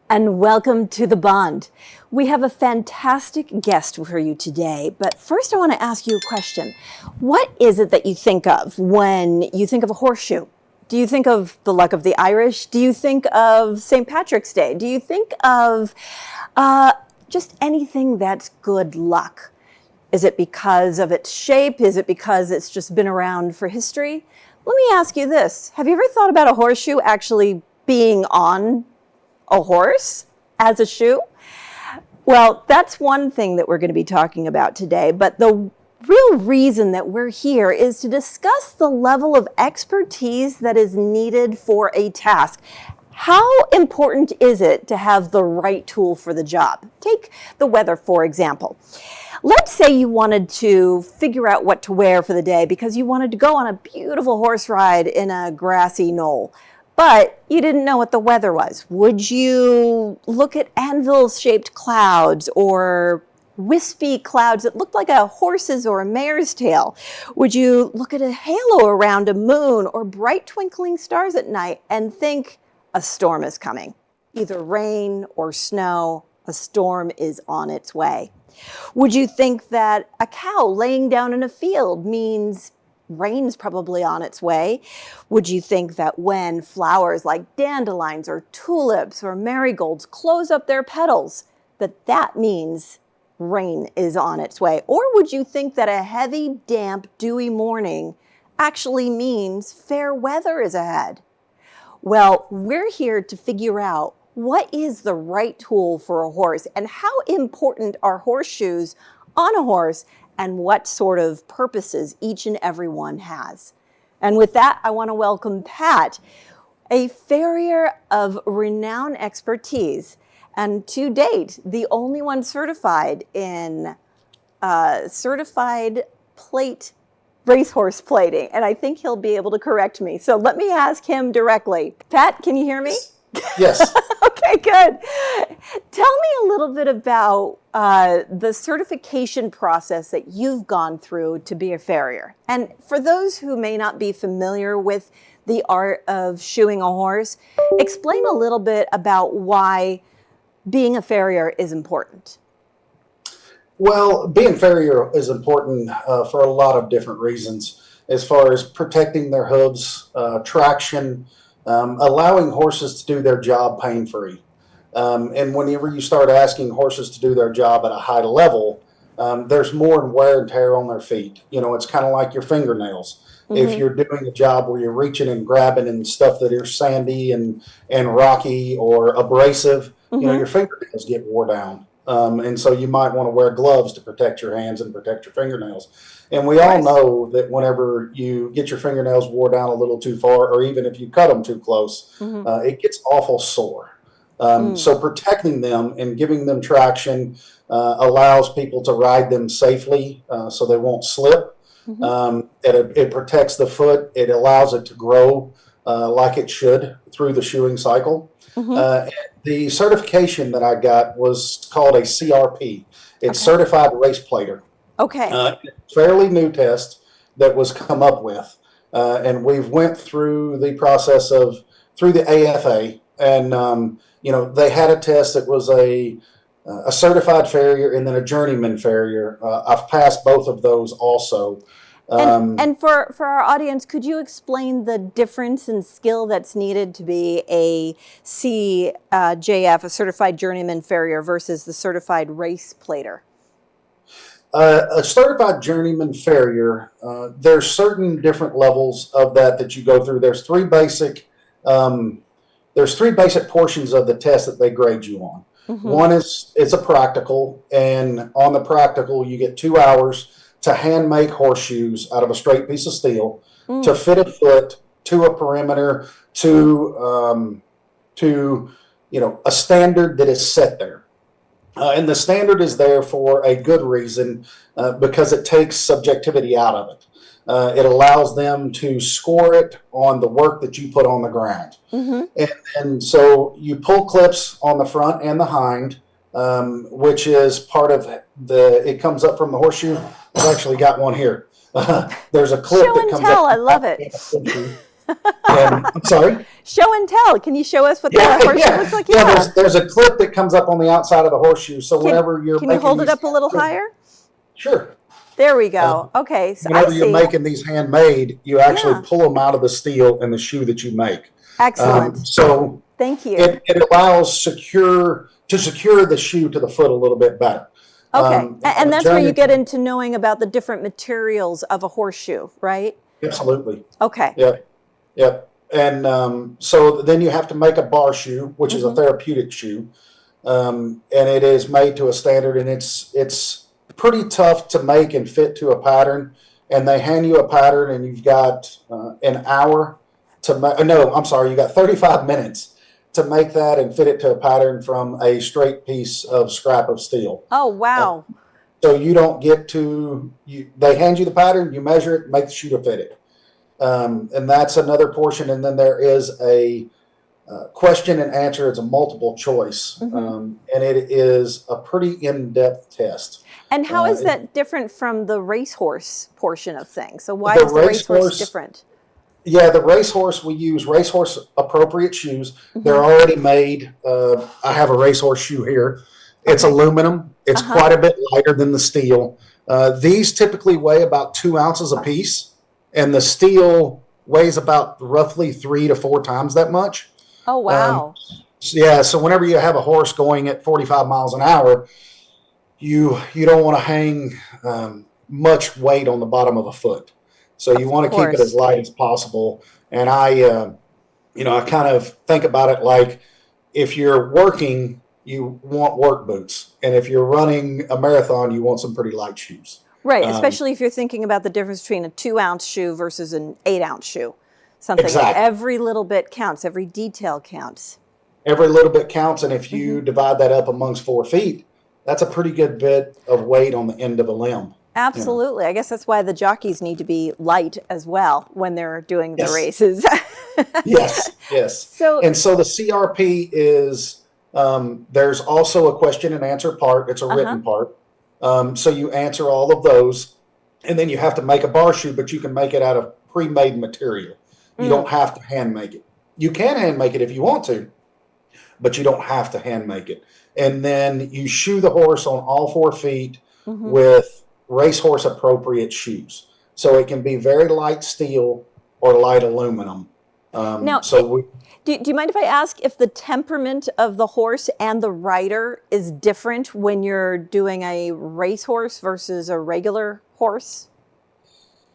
And welcome to The Bond. We have a fantastic guest for you today, but first I want to ask you a question. What is it that you think of when you think of a horseshoe? Do you think of the luck of the Irish? Do you think of St. Patrick's Day? Do you think of just anything that's good luck? Is it because of its shape? Is it because it's just been around for history? Let me ask you this. Have you ever thought about a horseshoe actually being on a horse as a shoe? Well, that's one thing that we're going to be talking about today, but the real reason that we're here is to discuss the level of expertise that is needed for a task. How important is it to have the right tool for the job? Take the weather, for example. Let's say you wanted to figure out what to wear for the day because you wanted to go on a beautiful horse ride in a grassy knoll, but you didn't know what the weather was. Would you look at anvil-shaped clouds or wispy clouds that looked like a horse's or a mare's tail? Would you look at a halo around a moon or bright twinkling stars at night and think a storm is coming? Either rain or snow, a storm is on its way. Would you think that a cow laying down in a field means rain's probably on its way? Would you think that when flowers like dandelions or tulips or marigolds close up their petals, that means rain is on its way? Or would you think that a heavy, damp, dewy morning actually means fair weather is ahead? Well, we're here to figure out what is the right tool for a horse and how important are horseshoes on a horse and what sort of purposes each and every one has. And with that, I want to welcome Pat, a farrier of renowned expertise, and to date, the only one certified in certified plate racehorse plating. And I think he'll be able to correct me. So let me ask him directly. Pat, can you hear me? Yes. Okay, good. Tell me a little bit about the certification process that you've gone through to be a farrier. And for those who may not be familiar with the art of shoeing a horse, explain a little bit about why being a farrier is important. Well, being farrier is important for a lot of different reasons, as far as protecting their hooves, traction, allowing horses to do their job pain-free. And whenever you start asking horses to do their job at a high level, there's more wear and tear on their feet. You know, it's kind of like your fingernails. Mm-hmm. If you're doing a job where you're reaching and grabbing and stuff that is sandy and rocky or abrasive, mm-hmm. you know, your fingernails get wore down. And so you might want to wear gloves to protect your hands and protect your fingernails. And we all know that whenever you get your fingernails wore down a little too far, or even if you cut them too close, mm-hmm. It gets awful sore. So protecting them and giving them traction allows people to ride them safely so they won't slip. Mm-hmm. It protects the foot. It allows it to grow like it should through the shoeing cycle. Mm-hmm. The certification that I got was called a CRP. It's Certified Race Plater. Okay. Fairly new test that was come up with. And we've went through the process through the AFA. And, you know, they had a test that was a certified farrier and then a journeyman farrier. I've passed both of those also. And for our audience, could you explain the difference in skill that's needed to be a CJF, a certified journeyman farrier, versus the certified race plater? A certified journeyman farrier, there's certain different levels of that you go through. There's three basic portions of the test that they grade you on. Mm-hmm. One is it's a practical, and on the practical you get 2 hours to hand make horseshoes out of a straight piece of steel to fit a foot to a perimeter to you know, a standard that is set there. And the standard is there for a good reason because it takes subjectivity out of it. It allows them to score it on the work that you put on the ground. Mm-hmm. And so you pull clips on the front and the hind, which is part of it comes up from the horseshoe. I've actually got one here. There's a clip Show that and comes tell, up. I love it. And I'm sorry. Show and tell. Can you show us what the Yeah, horseshoe yeah, looks like? yeah. Yeah. There's a clip that comes up on the outside of the horseshoe. So whenever you're Can you making hold it these, up a little higher? sure. There we Uh, go. Okay, so I Whenever you're see. making these handmade, you actually Yeah. pull them out of the steel in the shoe that you make. Excellent. So Thank you. it allows secure the shoe to the foot a little bit better. Okay. And that's where you Journey, get into knowing about the different materials of a horseshoe, right? absolutely. Okay. Yep. Yep. And so then you have to make a bar shoe, which is a Mm-hmm. therapeutic shoe, and it is made to a standard, and it's pretty tough to make and fit to a pattern. And they hand you a pattern, and you've got an hour to make. No, I'm sorry, you got 35 minutes to make that and fit it to a pattern from a straight piece of scrap of steel. Oh, Uh, wow. so you don't get to you. They hand you the pattern, you measure it, make the shoe to fit it. And that's another portion. And then there is a question and answer. It's a multiple choice, and it is a pretty in-depth test. And how is It, that different from the racehorse portion of things? So why the is the racehorse racehorse, different? yeah, the racehorse, we use racehorse appropriate shoes. They're already made. I have a racehorse shoe here. It's Okay. aluminum. It's Uh-huh. quite a bit lighter than the steel. These typically weigh about 2 ounces a piece, and the steel weighs about roughly 3 to 4 times that much. Oh, Um, wow. yeah, so whenever you have a horse going at 45 miles an hour, you don't want to hang much weight on the bottom of the foot. So you Of want to keep it as course. light as possible. And I kind of think about it like if you're working, you want work boots, and if you're running a marathon, you want some pretty light shoes. Right, Um, especially if you're thinking about the difference between a 2 ounce shoe versus an 8 ounce shoe. Something like exactly. every little bit counts, every detail counts. Every little bit counts, and if Hmm. you divide that up amongst 4 feet, that's a pretty good bit of weight on the end of a limb. You know. Absolutely. I guess that's why the jockeys need to be light as well when they're doing the Yes. races. Yes. Yes. So, And so the CRP is there's also a question and answer part. It's a uh-huh. written part. So you answer all of those, and then you have to make a bar shoe, but you can make it out of pre-made material. You Mm, don't have to hand make it. You can hand make it if you want to, but you don't have to hand make it. And then you shoe the horse on all 4 feet hmm. with racehorse appropriate shoes. So it can be very light steel or light aluminum. Now, So we, do you mind if I ask if the temperament of the horse and the rider is different when you're doing a racehorse versus a regular horse?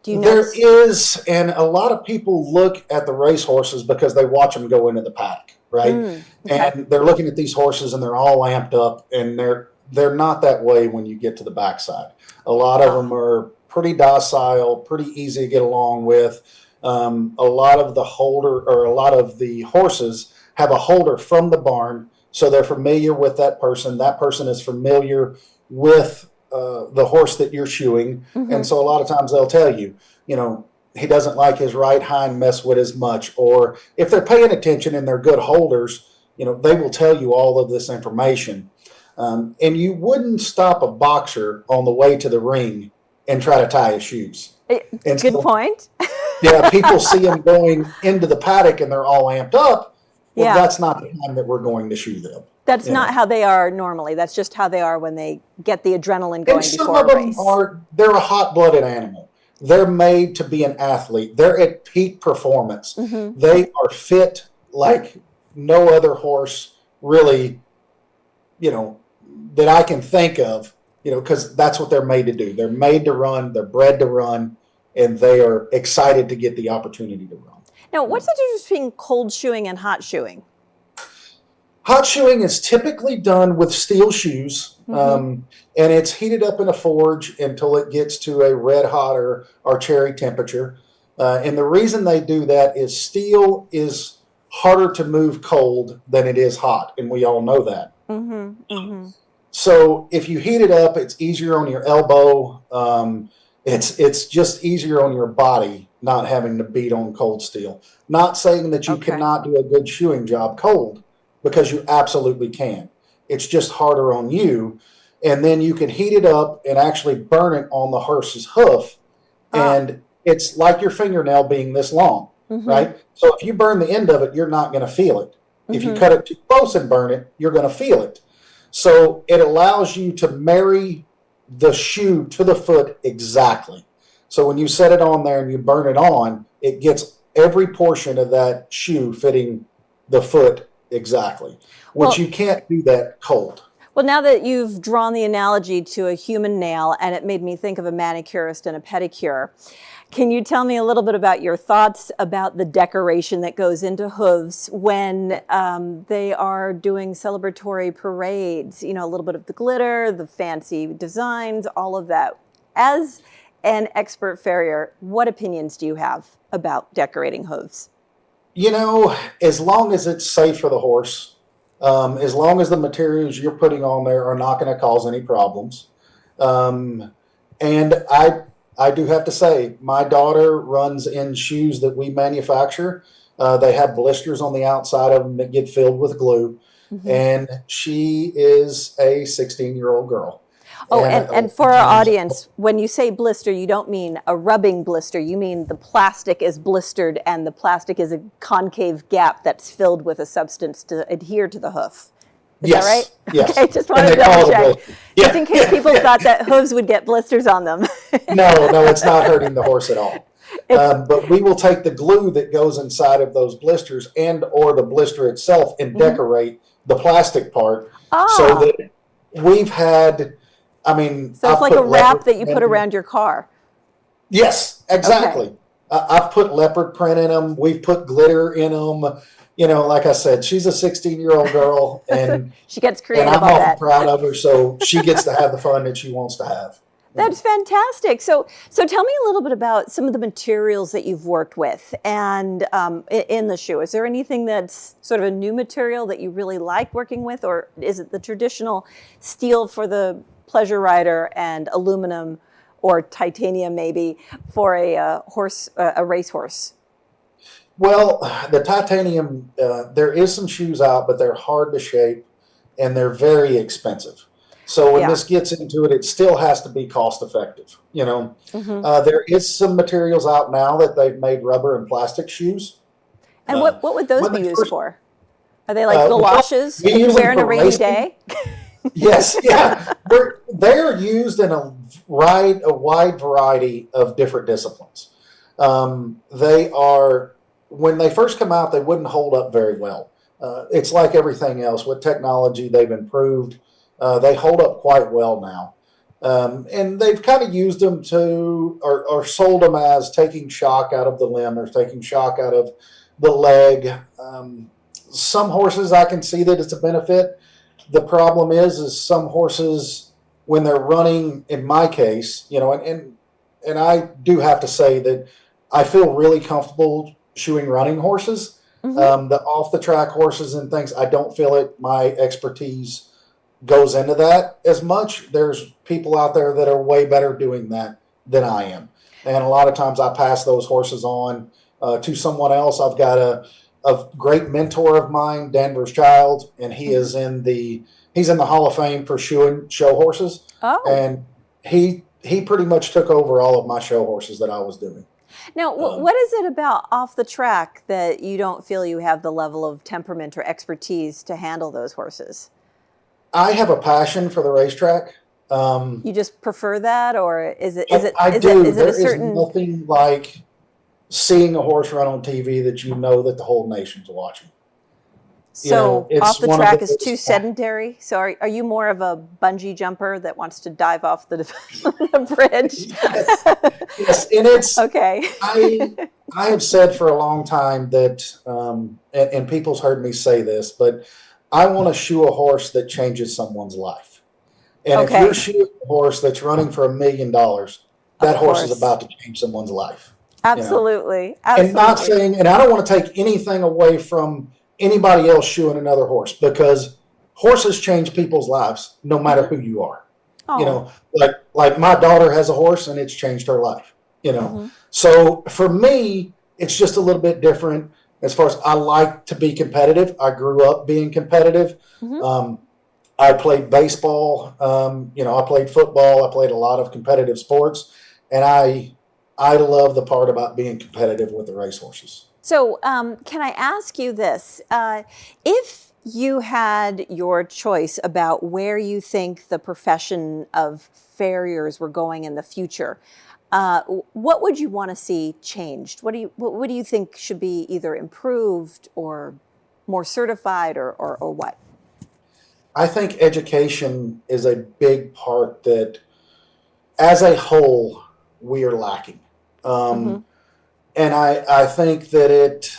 Do you there notice? is, and a lot of people look at the race horses because they watch them go into the paddock, right? Mm, okay. And they're looking at these horses and they're all amped up, and they're not that way when you get to the backside. A lot of Ah, them are pretty docile, pretty easy to get along with. A lot of the horses have a holder from the barn, so they're familiar with that person. That person is familiar with the horse that you're shoeing, hmm. and so a lot of times they'll tell you, he doesn't like his right hind mess with as much, or if they're paying attention and they're good holders, they will tell you all of this information. And you wouldn't stop a boxer on the way to the ring and try to tie his shoes. And Good so, point. yeah, people see them going into the paddock and they're all amped up. Well, Yeah. that's not the time that we're going to shoe them. That's You not know, how they are normally. That's just how they are when they get the adrenaline and going some before of a them race. they're a hot-blooded animal. They're made to be an athlete. They're at peak performance. Hmm. They are fit like no other horse really, you know, that I can think of, because that's what they're made to do. They're made to run, they're bred to run, and they are excited to get the opportunity to run. Now, You what's know. the difference between cold shoeing and hot shoeing? Hot shoeing is typically done with steel shoes, Hmm. and it's heated up in a forge until it gets to a red hot or cherry temperature. And the reason they do that is steel is harder to move cold than it is hot, and we all know that. Hmm. Hmm. So if you heat it up, it's easier on your elbow. It's just easier on your body not having to beat on cold steel. Not saying that you Okay. cannot do a good shoeing job cold, because you absolutely can. It's just harder on you. And then you can heat it up and actually burn it on the horse's hoof. Ah. And it's like your fingernail being this long. right? So if you burn the end of it, you're not going to feel it. If you Mm-hmm. cut it too close and burn it, you're going to feel it. So it allows you to marry the shoe to the foot exactly. So when you set it on there and you burn it on, it gets every portion of that shoe fitting the foot exactly, which Well, you can't do that cold. Well, now that you've drawn the analogy to a human nail, and it made me think of a manicurist and a pedicure, can you tell me a little bit about your thoughts about the decoration that goes into hooves when they are doing celebratory parades? You know, a little bit of the glitter, the fancy designs, all of that. As an expert farrier, what opinions do you have about decorating hooves? You know, as long as it's safe for the horse, as long as the materials you're putting on there are not going to cause any problems. Um, and I do have to say, my daughter runs in shoes that we manufacture. They have blisters on the outside of them that get filled with glue. Mm-hmm. And she is a 16-year-old girl. Oh, And and for our audience, when you say blister, you don't mean a rubbing blister. You mean the plastic is blistered and the plastic is a concave gap that's filled with a substance to adhere to the hoof. Is that right? Yes. Okay, just wanted to double check. Yeah, Just in case people thought that hooves would get blisters on them. no, it's not hurting the horse at all. But we will take the glue that goes inside of those blisters and or the blister itself and decorate the plastic part so that we've had, I mean, So it's like a wrap that you put around your car. Yes, exactly. Okay. I've put leopard print in them. We've put glitter in them. You know, like I said, she's a 16-year-old girl, and she gets and creative I'm on awful that. proud of her. So she gets to have the fun that she wants to have. That's fantastic. So tell me a little bit about some of the materials that you've worked with and in the shoe. Is there anything that's sort of a new material that you really like working with, or is it the traditional steel for the pleasure rider and aluminum or titanium maybe for a racehorse? Well, the titanium, there is some shoes out, but they're hard to shape and they're very expensive. So when this gets into it, it still has to be cost effective. You know, there is some materials out now that they've made rubber and plastic shoes. And what would those be used for? Are they like galoshes we that you use wear them on a for rainy racing. day? Yes, yeah. They're used in a wide variety of different disciplines. They are, when they first come out, they wouldn't hold up very well. It's like everything else. With technology, they've improved. They hold up quite well now. And they've kind of used them to, or sold them as taking shock out of the limb or taking shock out of the leg. Some horses, I can see that it's a benefit. The problem is some horses, when they're running, in my case, you know, and I do have to say that I feel really comfortable shoeing running horses. The off the track horses and things, I don't feel it. My expertise goes into that as much. There's people out there that are way better doing that than I am. And a lot of times I pass those horses on to someone else. I've got a great mentor of mine, Danvers Child, and he's in the Hall of Fame for show horses. Oh. And he pretty much took over all of my show horses that I was doing. Now, what is it about off the track that you don't feel you have the level of temperament or expertise to handle those horses? I have a passion for the racetrack. You just prefer that, or is it There a certain... is nothing like seeing a horse run on TV that you know that the whole nation's watching. So off the track is too sedentary. So are you more of a bungee jumper that wants to dive off the bridge? Yes, and it's okay. I have said for a long time that, and people's heard me say this, but I want to shoe a horse that changes someone's life. And if you're shoeing a horse that's running for $1 million, that horse is about to change someone's life. Absolutely. You know? Absolutely. And not saying, and I don't want to take anything away from anybody else shoeing another horse, because horses change people's lives no matter who you are. Oh. You know, like my daughter has a horse and it's changed her life, you know. So for me, it's just a little bit different as far as I like to be competitive. I grew up being competitive. I played baseball, you know, I played football, I played a lot of competitive sports, and I love the part about being competitive with the racehorses. So, can I ask you this? If you had your choice about where you think the profession of farriers were going in the future, what would you want to see changed? What do you think should be either improved or more certified or what? I think education is a big part that, as a whole, we are lacking. Mm-hmm. And I think that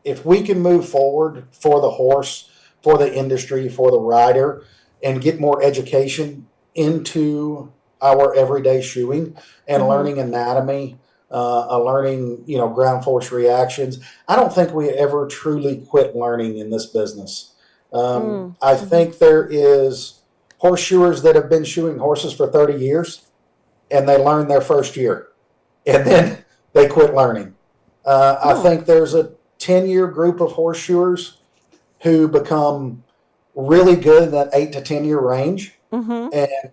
if we can move forward for the horse, for the industry, for the rider, and get more education into our everyday shoeing and Mm-hmm. learning anatomy, learning, ground force reactions, I don't think we ever truly quit learning in this business. I Mm-hmm. think there is horseshoers that have been shoeing horses for 30 years and they learn their first year and then they quit learning. I Oh. think there's a 10-year group of horseshoers who become really good in that 8 to 10 year range. Mm-hmm. And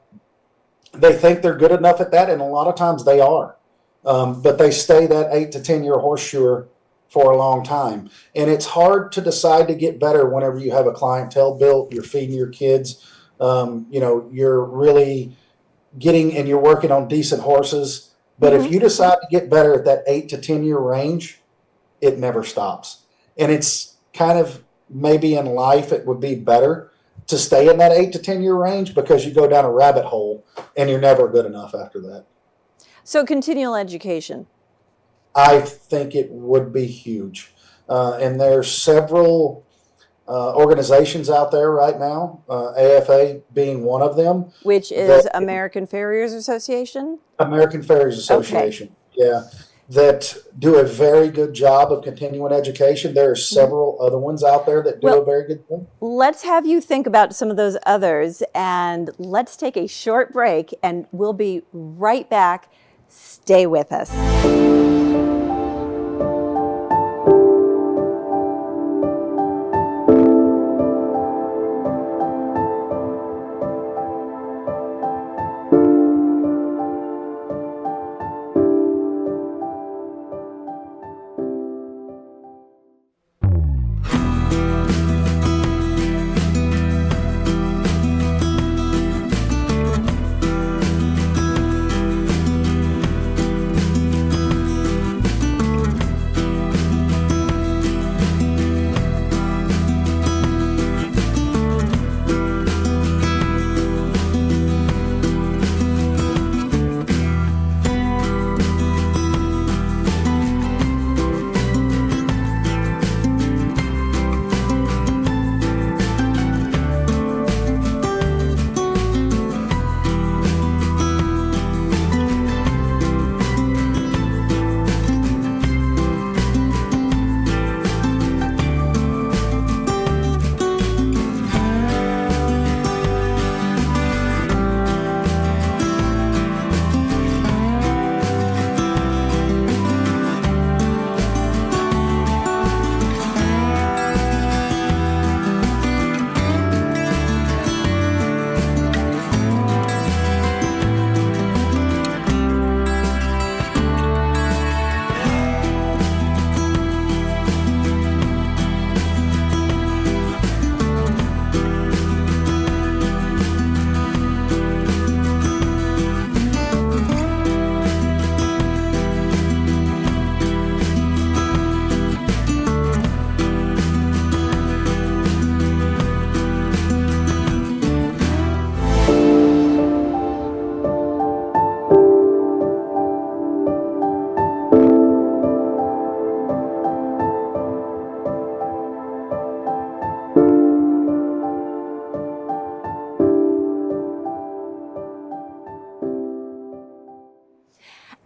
they think they're good enough at that. And a lot of times they are. But they stay that 8 to 10 year horseshoer for a long time. And it's hard to decide to get better whenever you have a clientele built, you're feeding your kids, you're really getting and you're working on decent horses. But if Mm-hmm. you decide to get better at that 8 to 10 year range, it never stops. And it's kind of maybe in life it would be better to stay in that 8 to 10 year range because you go down a rabbit hole and you're never good enough after that. So continual education. I think it would be huge. And there's several organizations out there right now, AFA being one of them, Which is that American Farriers Association? American Farriers Okay. Association, yeah, that do a very good job of continuing education. There are Mhm. several other ones out there that do a Well, very good job. let's have you think about some of those others and let's take a short break and we'll be right back. Stay with us.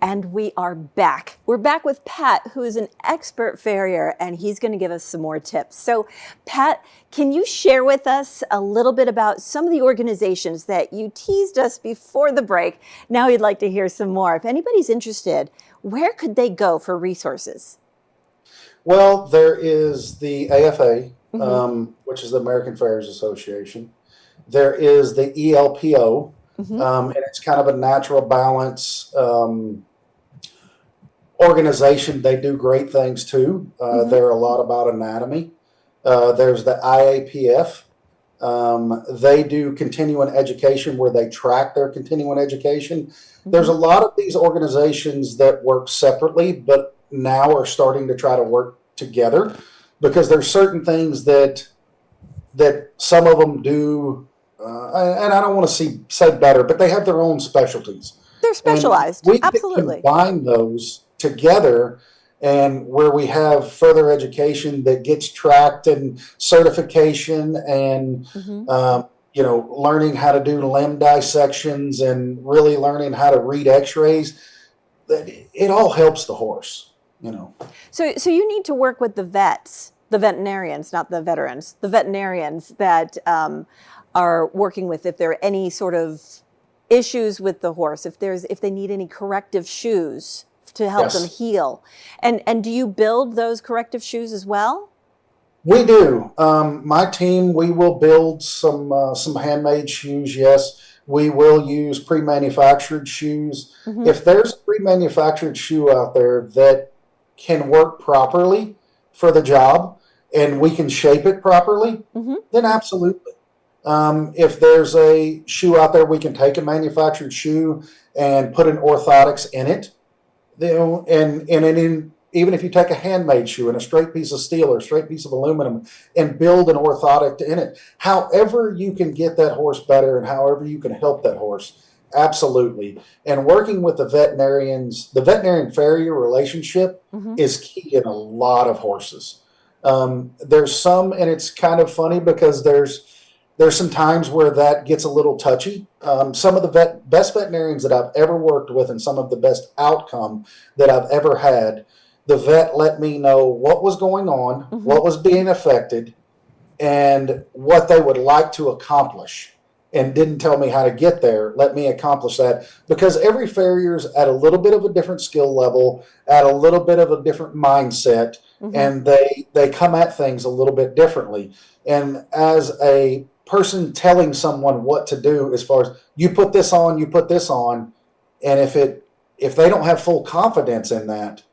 And we are back. We're back with Pat, who is an expert farrier, and he's going to give us some more tips. So, Pat, can you share with us a little bit about some of the organizations that you teased us before the break? Now you'd like to hear some more. If anybody's interested, where could they go for resources? Well, there is the AFA, Mm-hmm. which is the American Farriers Association. There is the ELPO, Mm-hmm. and it's kind of a natural balance organization, they do great things too. They're a lot about anatomy. There's the IAPF. They do continuing education where they track their continuing education. There's a lot of these organizations that work separately, but now are starting to try to work together because there's certain things that some of them do, and I don't want to say better, but they have their own specialties. They're And specialized. we can Absolutely. combine those together and where we have further education that gets tracked and certification and, learning how to do limb dissections and really learning how to read x-rays, that it all helps the horse. So you need to work with the vets, the veterinarians, not the veterans, the veterinarians that are working with if there are any sort of issues with the horse, if they need any corrective shoes to help them heal. And do you build those corrective shoes as well? We do. My team, we will build some handmade shoes. Yes, we will use pre-manufactured shoes. If there's a pre-manufactured shoe out there that can work properly for the job and we can shape it properly, then absolutely. If there's a shoe out there, we can take a manufactured shoe and put an orthotics in it. Even if you take a handmade shoe and a straight piece of steel or a straight piece of aluminum and build an orthotic in it, however you can get that horse better and however you can help that horse, absolutely. And working with the veterinarian farrier relationship is key in a lot of horses. There's some, and it's kind of funny because there's some times where that gets a little touchy. Some of the best veterinarians that I've ever worked with and some of the best outcome that I've ever had, the vet let me know what was going on, what was being affected, and what they would like to accomplish, and didn't tell me how to get there. Let me accomplish that, because every farrier's at a little bit of a different skill level, at a little bit of a different mindset, and they come at things a little bit differently. And as a person telling someone what to do, as far as you put this on, and if they don't have full confidence in that,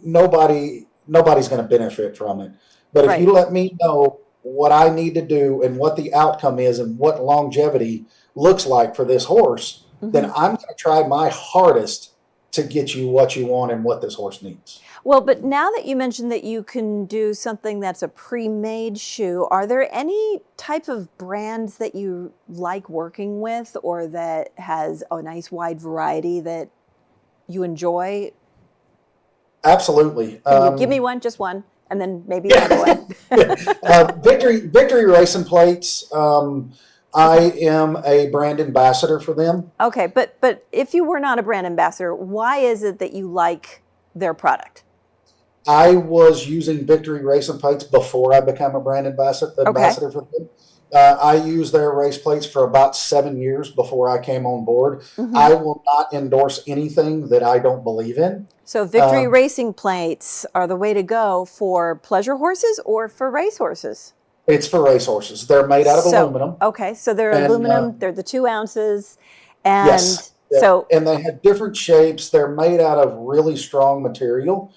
nobody's going to benefit from it. But if you let me know what I need to do and what the outcome is and what longevity looks like for this horse, then I'm going to try my hardest to get you what you want and what this horse needs. Well, but now that you mentioned that you can do something that's a pre-made shoe, are there any type of brands that you like working with or that has a nice wide variety that you enjoy? Absolutely. Can you give me one, just one, and then maybe another one? Victory Racing Plates. I am a brand ambassador for them. Okay, but if you were not a brand ambassador, why is it that you like their product? I was using Victory Racing Plates before I became a brand ambassador for them. I used their race plates for about 7 years before I came on board. I will not endorse anything that I don't believe in. So Victory Racing Plates are the way to go for pleasure horses or for race horses? It's for race horses. They're made out of aluminum. Okay, so they're aluminum. They're the 2 ounces. And yes. And they have different shapes. They're made out of really strong material.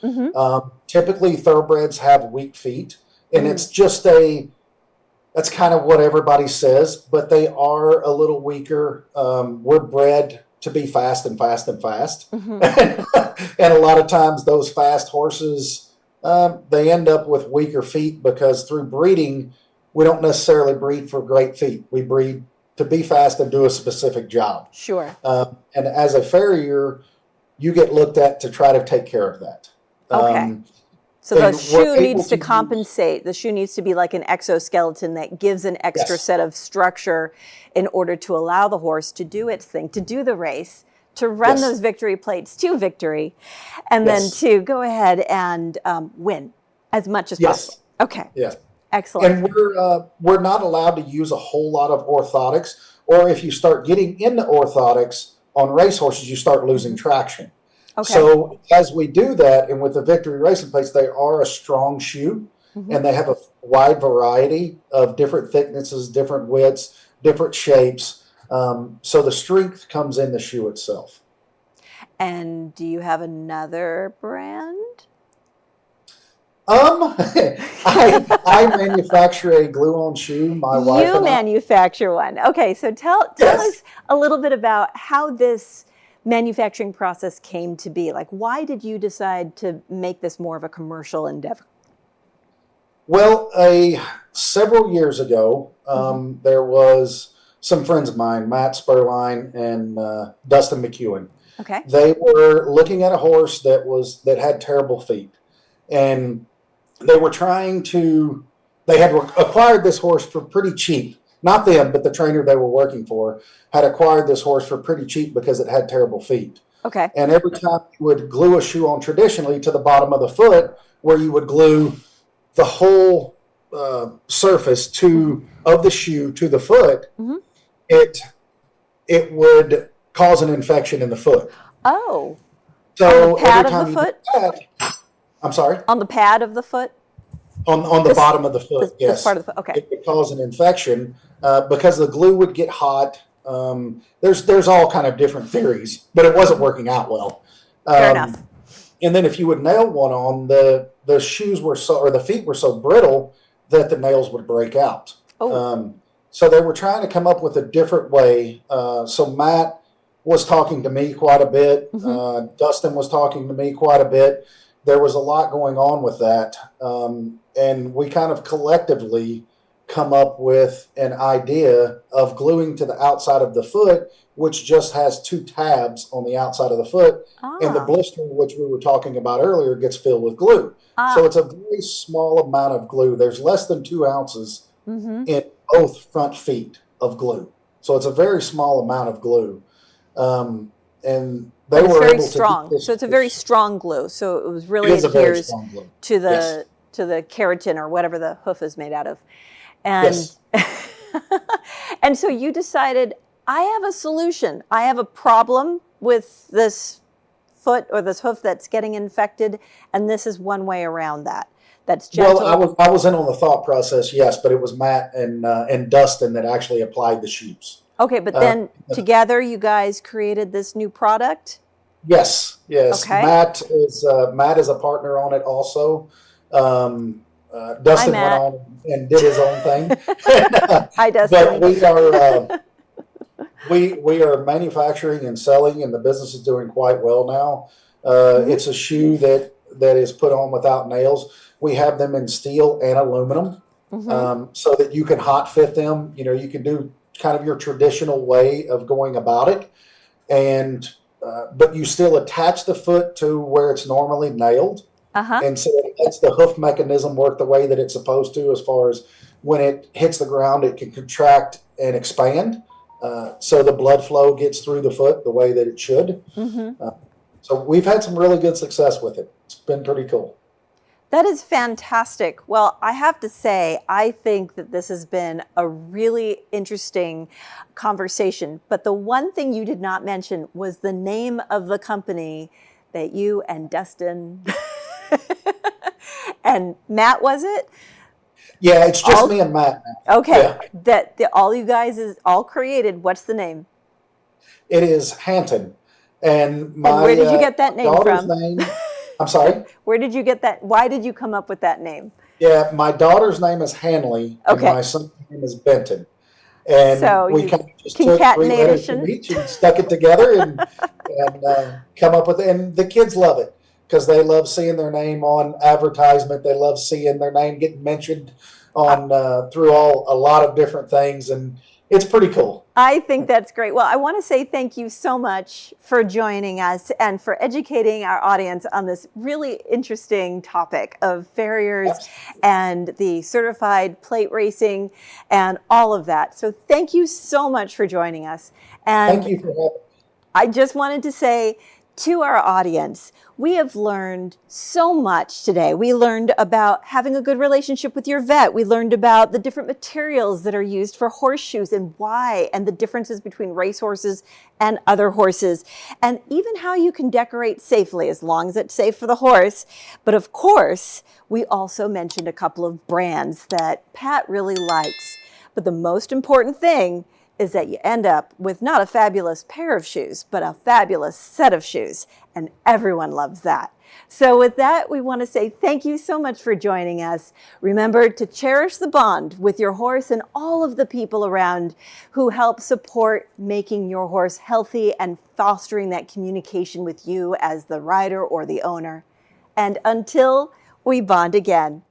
Typically, thoroughbreds have weak feet. And it's just that's kind of what everybody says, but they are a little weaker. We're bred to be fast and fast and fast. And a lot of times those fast horses, they end up with weaker feet because through breeding, we don't necessarily breed for great feet. We breed to be fast and do a specific job. Sure. And as a farrier, you get looked at to try to take care of that. Okay. So the shoe needs to compensate. The shoe needs to be like an exoskeleton that gives an extra set of structure in order to allow the horse to do its thing, to do the race, to run those victory plates to victory, and then to go ahead and win as much as possible. Okay. Yes. Excellent. And we're not allowed to use a whole lot of orthotics, or if you start getting into orthotics on racehorses, you start losing traction. Okay. So as we do that, and with the Victory Racing Plates, they are a strong shoe, and they have a wide variety of different thicknesses, different widths, different shapes. So the strength comes in the shoe itself. And do you have another brand? I manufacture a glue-on shoe. My wife You and I. manufacture one. Okay, so tell Yes. us a little bit about how this manufacturing process came to be. Like, why did you decide to make this more of a commercial endeavor? Well, several years ago, there was some friends of mine, Matt Spurline and Dustin McEwen. Okay. They were looking at a horse that had terrible feet, and they were trying to. They had acquired this horse for pretty cheap. Not them, but the trainer they were working for had acquired this horse for pretty cheap because it had terrible feet. Okay. And every time you would glue a shoe on traditionally to the bottom of the foot, where you would glue the whole surface of the shoe to the foot, it would cause an infection in the foot. Oh, So on the pad every of time the you foot? did that, I'm sorry, On the pad of the foot? on the bottom of the foot, This yes, part of the foot. Okay. it would cause an infection because the glue would get hot. There's all kind of different theories, but it wasn't working out well. Fair enough. And then if you would nail one on, the shoes were or the feet were so brittle that the nails would break out. Oh. So they were trying to come up with a different way. So Matt was talking to me quite a bit. Dustin was talking to me quite a bit. There was a lot going on with that. And we kind of collectively come up with an idea of gluing to the outside of the foot, which just has 2 tabs on the outside of the foot. And the blister, which we were talking about earlier, gets filled with glue. So it's a very small amount of glue. There's less than 2 ounces in both front feet of glue. So it's a very small amount of glue. And they were very able strong. to do So it's a very strong glue. So it was really It is a very adheres strong glue. to the Yes. to the keratin or whatever the hoof is made out of. And Yes. and so you decided, I have a solution. I have a problem with this foot or this hoof that's getting infected, and this is one way around that. That's gentle. Well, I was in on the thought process, yes, but it was Matt and Dustin that actually applied the shoes. Okay, but then together you guys created this new product? Yes. Okay. Matt is a partner on it also. Dustin went on and did his own thing. Hi, Dustin. But we are manufacturing and selling, and the business is doing quite well now. It's a shoe that is put on without nails. We have them in steel and aluminum, so that you can hot fit them. You know, you can do kind of your traditional way of going about it, and but you still attach the foot to where it's normally nailed. And so it lets the hoof mechanism work the way that it's supposed to, as far as when it hits the ground, it can contract and expand. So the blood flow gets through the foot the way that it should. So we've had some really good success with it. It's been pretty cool. That is fantastic. Well, I have to say, I think that this has been a really interesting conversation. But the one thing you did not mention was the name of the company that you and Dustin and Matt, was it? Yeah, it's just me and Matt now. Okay, yeah. All you guys is all created. What's the name? It is Hampton. And where did you get that name daughter's from? name, I'm sorry? Where did you get that? Why did you come up with that name? Yeah, my daughter's name is Hanley, and my son's name is Benton. And so we kind of just took 3 letters from each and stuck it together and come up with it. And the kids love it because they love seeing their name on advertisement. They love seeing their name getting mentioned on through a lot of different things, and it's pretty cool. I think that's great. Well, I want to say thank you so much for joining us and for educating our audience on this really interesting topic of farriers and the certified plate racing and all of that. So thank you so much for joining us. And thank you for having me. I just wanted to say to our audience, we have learned so much today. We learned about having a good relationship with your vet. We learned about the different materials that are used for horseshoes and why, and the differences between racehorses and other horses, and even how you can decorate safely as long as it's safe for the horse. But of course, we also mentioned a couple of brands that Pat really likes. But the most important thing is that you end up with not a fabulous pair of shoes, but a fabulous set of shoes. And everyone loves that. So with that, we want to say thank you so much for joining us. Remember to cherish the bond with your horse and all of the people around who help support making your horse healthy and fostering that communication with you as the rider or the owner. And until we bond again,